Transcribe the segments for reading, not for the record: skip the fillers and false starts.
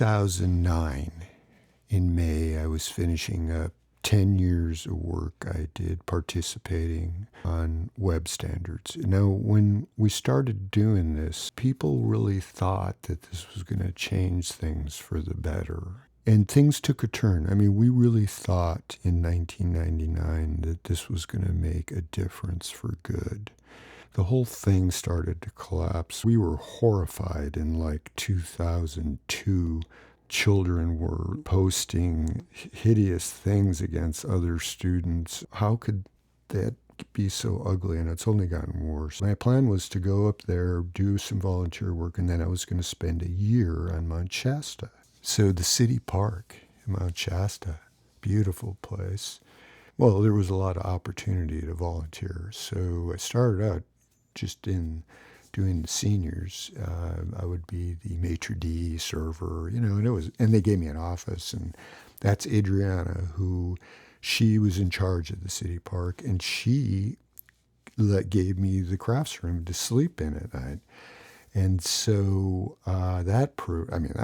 2009, in May, I was finishing up 10 years of work I did participating on web standards. Now, when we started doing this, people really thought that this was going to change things for the better. And things took a turn. I mean, we really thought in 1999 that this was going to make a difference for good. The whole thing started to collapse. We were horrified in like 2002. Children were posting hideous things against other students. How could that be so ugly? And it's only gotten worse. My plan was to go up there, do some volunteer work, and then I was going to spend a year on Mount Shasta. So the city park in Mount Shasta, beautiful place. Well, there was a lot of opportunity to volunteer. So I started out just in doing the seniors. I would be the maitre d' server, and they gave me an office, and that's Adriana, who she was in charge of the city park, and she gave me the crafts room to sleep in at night. And so that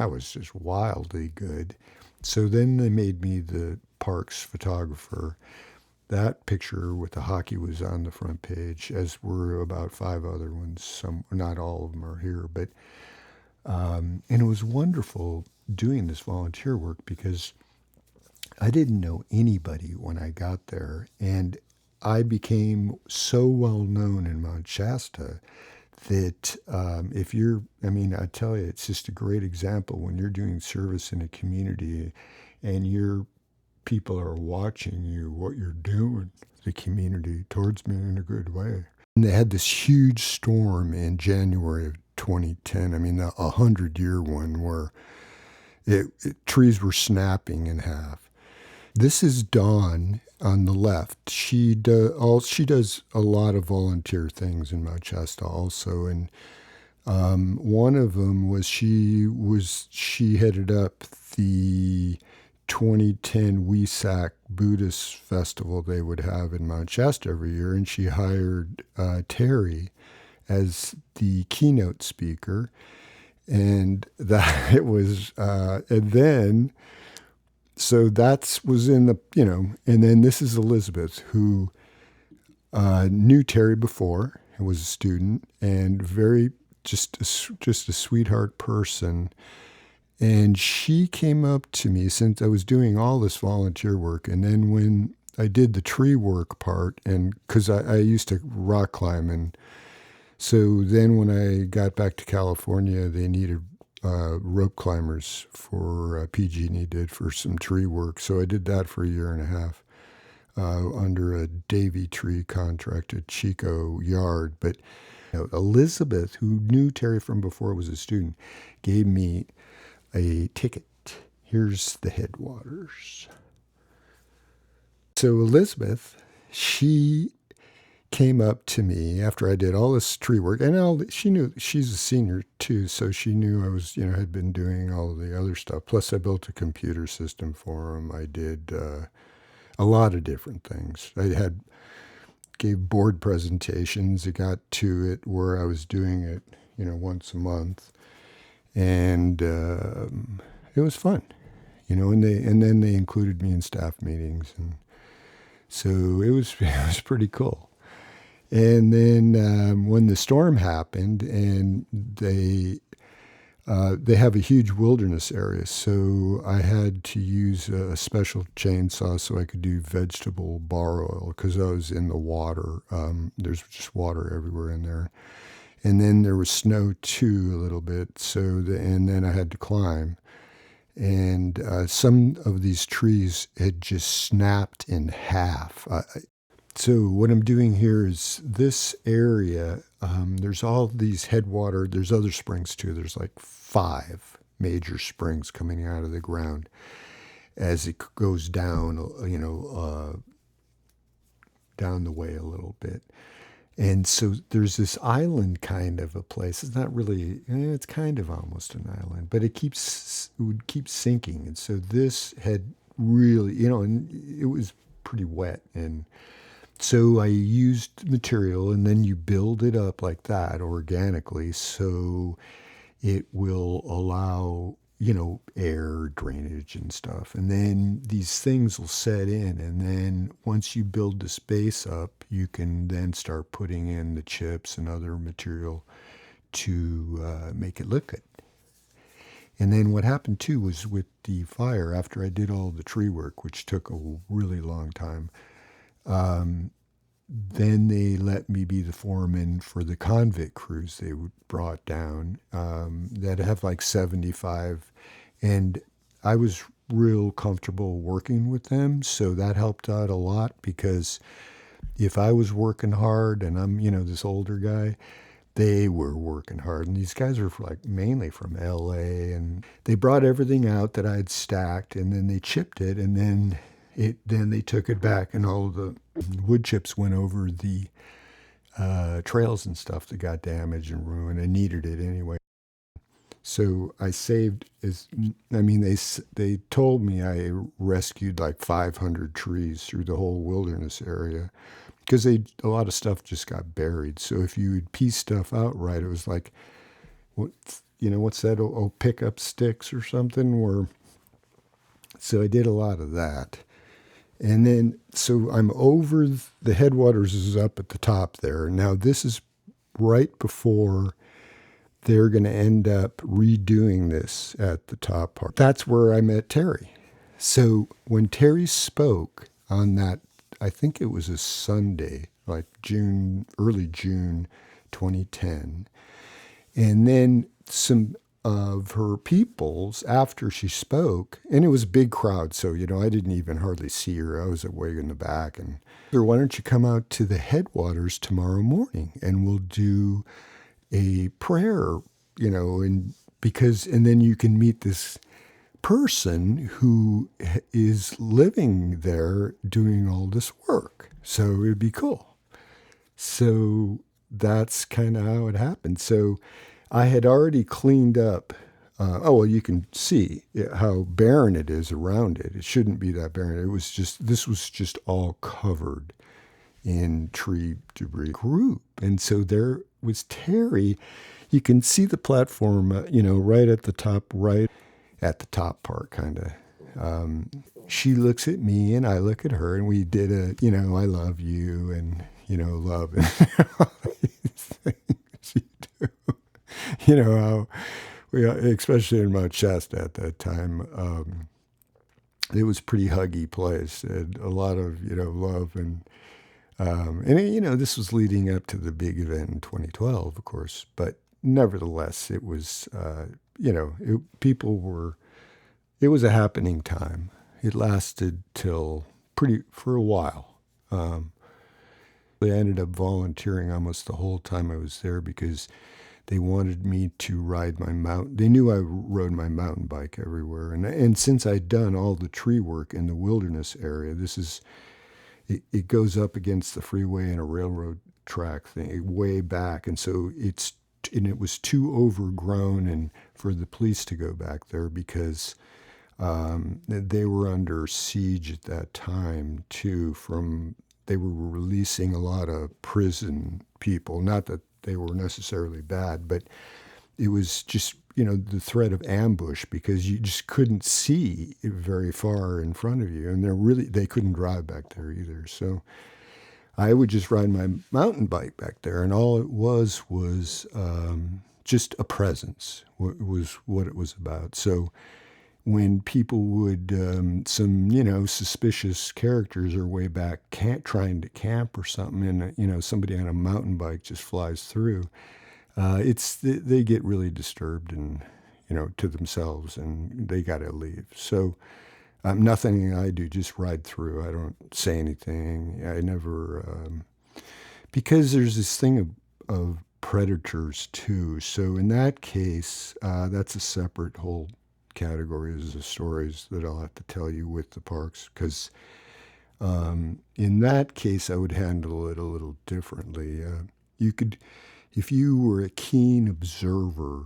was just wildly good. So then they made me the park's photographer. That picture with the hockey was on the front page, as were about 5 other ones. Some, not all of them are here, but and it was wonderful doing this volunteer work because I didn't know anybody when I got there, and I became so well known in Mount Shasta that I tell you, it's just a great example when you're doing service in a community and your people are watching you, what you're doing, the community towards me in a good way. And they had this huge storm in January of 2010. The 100-year one where trees were snapping in half. This is Dawn on the left. She does a lot of volunteer things in Mount Shasta also, and one of them was she headed up the 2010 Wesak Buddhist festival they would have in Mount Shasta every year, and she hired Terry as the keynote speaker, and that it was, and then. So that was in the, and then this is Elizabeth, who knew Terry before and was a student, and just a sweetheart person. And she came up to me since I was doing all this volunteer work. And then when I did the tree work part, and because I used to rock climb, and so then when I got back to California, they needed rope climbers for PG&E did for some tree work. So I did that for a year and a half under a Davy Tree contract at Chico Yard. But Elizabeth, who knew Terry from before I was a student, gave me a ticket. Here's the headwaters. So Elizabeth, she came up to me after I did all this tree work, and she knew she's a senior too, so she knew I was, had been doing all of the other stuff. Plus, I built a computer system for them. I did a lot of different things. Gave board presentations. It got to it where I was doing it, once a month, and it was fun, and then they included me in staff meetings, and so it was pretty cool. And then when the storm happened, and they have a huge wilderness area, so I had to use a special chainsaw so I could do vegetable bar oil because I was in the water. There's just water everywhere in there. And then there was snow too a little bit, and then I had to climb. And some of these trees had just snapped in half. So what I'm doing here is this area, there's all these headwater, there's other springs too. There's like 5 major springs coming out of the ground as it goes down, down the way a little bit. And so there's this island kind of a place. It's not really, it's kind of almost an island, but it would keep sinking. And so this had really, and it was pretty wet, and so I used material, and then you build it up like that organically, so it will allow air drainage and stuff. And then these things will set in. And then once you build the space up, you can then start putting in the chips and other material to make it look good. And then what happened too was with the fire, after I did all the tree work, which took a really long time, then they let me be the foreman for the convict crews they brought down that have like 75. And I was real comfortable working with them. So that helped out a lot, because if I was working hard and I'm, this older guy, they were working hard. And these guys are like mainly from LA, and they brought everything out that I'd stacked, and then they chipped it, and then they took it back, and all the wood chips went over the trails and stuff that got damaged and ruined. I needed it anyway. So I saved, they told me I rescued like 500 trees through the whole wilderness area, because a lot of stuff just got buried. So if you would piece stuff out right, it was like, what's that? Oh, pick up sticks or something. So I did a lot of that. And then, so I'm over, the headwaters is up at the top there. Now this is right before they're going to end up redoing this at the top part. That's where I met Terry. So when Terry spoke on that, I think it was a Sunday, like early June 2010. And then some of her peoples, after she spoke, and it was a big crowd, so, I didn't even hardly see her. I was way in the back. And why don't you come out to the headwaters tomorrow morning, and we'll do a prayer, and then you can meet this person who is living there doing all this work. So it'd be cool. So that's kind of how it happened. So I had already cleaned up. You can see how barren it is around it. It shouldn't be that barren. This was just all covered in tree debris group. And so there was Terry. You can see the platform, right at the top part, kind of. She looks at me and I look at her, and we did I love you, and, love, and all these things you do. How especially in my chest at that time, it was a pretty huggy place. And a lot of, love, and this was leading up to the big event in 2012, of course, but nevertheless, it was, it was a happening time. It lasted for a while. I ended up volunteering almost the whole time I was there, because they wanted me to ride my mountain. They knew I rode my mountain bike everywhere. And since I'd done all the tree work in the wilderness area, it goes up against the freeway and a railroad track thing way back. And so it was too overgrown and for the police to go back there, because they were under siege at that time too. They were releasing a lot of prison people. Not that they were necessarily bad, but it was just, the threat of ambush, because you just couldn't see very far in front of you. And they couldn't drive back there either. So I would just ride my mountain bike back there, and all it was just a presence, was what it was about. So when people would, some, suspicious characters are way back trying to camp or something, and, somebody on a mountain bike just flies through, they get really disturbed and, to themselves, and they got to leave. So nothing I do, just ride through. I don't say anything. I never, because there's this thing of predators too. So in that case, that's a separate whole category as the stories that I'll have to tell you with the parks, because in that case I would handle it a little differently. You could, if you were a keen observer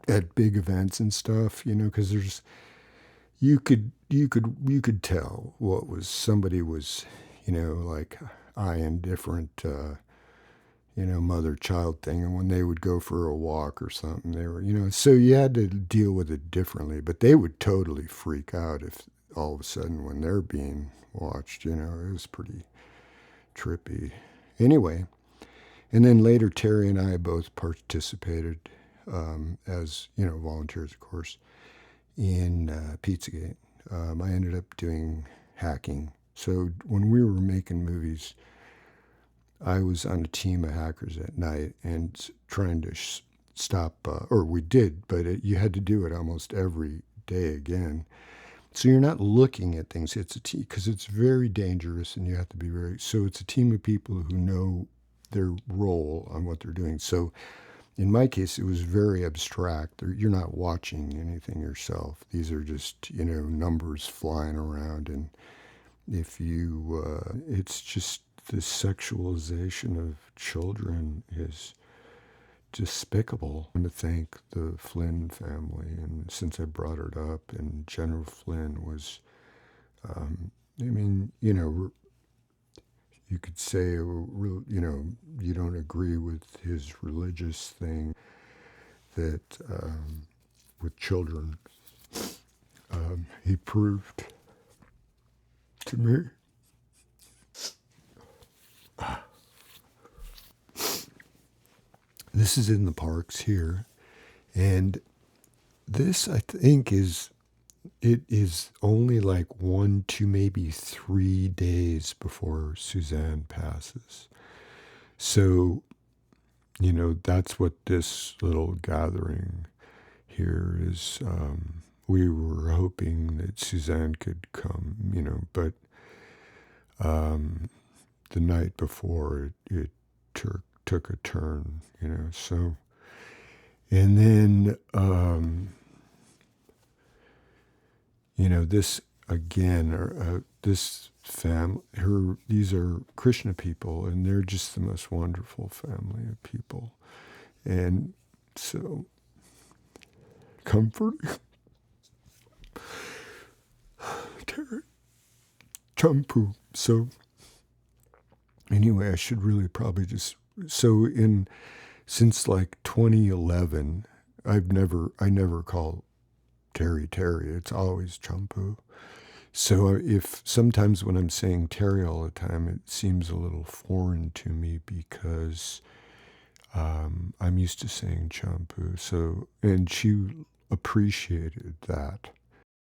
at big events and stuff, because you could tell somebody was, like eyeing different mother-child thing. And when they would go for a walk or something, they were, so you had to deal with it differently. But they would totally freak out if all of a sudden when they're being watched, it was pretty trippy. Anyway, and then later Terry and I both participated as, volunteers, of course, in Pizzagate. I ended up doing hacking. So when we were making movies, I was on a team of hackers at night and trying to stop, or we did, but you had to do it almost every day again. So you're not looking at things. It's a team, because it's very dangerous, and you have to be so it's a team of people who know their role on what they're doing. So in my case, it was very abstract. You're not watching anything yourself. These are just, numbers flying around. And if it's just the sexualization of children is despicable. I want to thank the Flynn family, and since I brought it up, and General Flynn was, you could say, you don't agree with his religious thing that with children, he proved to me. This is in the parks here, and this, I think, is only like 1 to maybe 3 days before Suzanne passes. So, that's what this little gathering here is. We were hoping that Suzanne could come, but the night before it took a turn, so. And then, this again, this family, these are Krishna people, and they're just the most wonderful family of people. And so, comforting. Terry. Champu. So, anyway, I should really probably since like 2011, I never call Terry. It's always Champu. So if sometimes when I'm saying Terry all the time, it seems a little foreign to me because I'm used to saying Champu. So, and she appreciated that.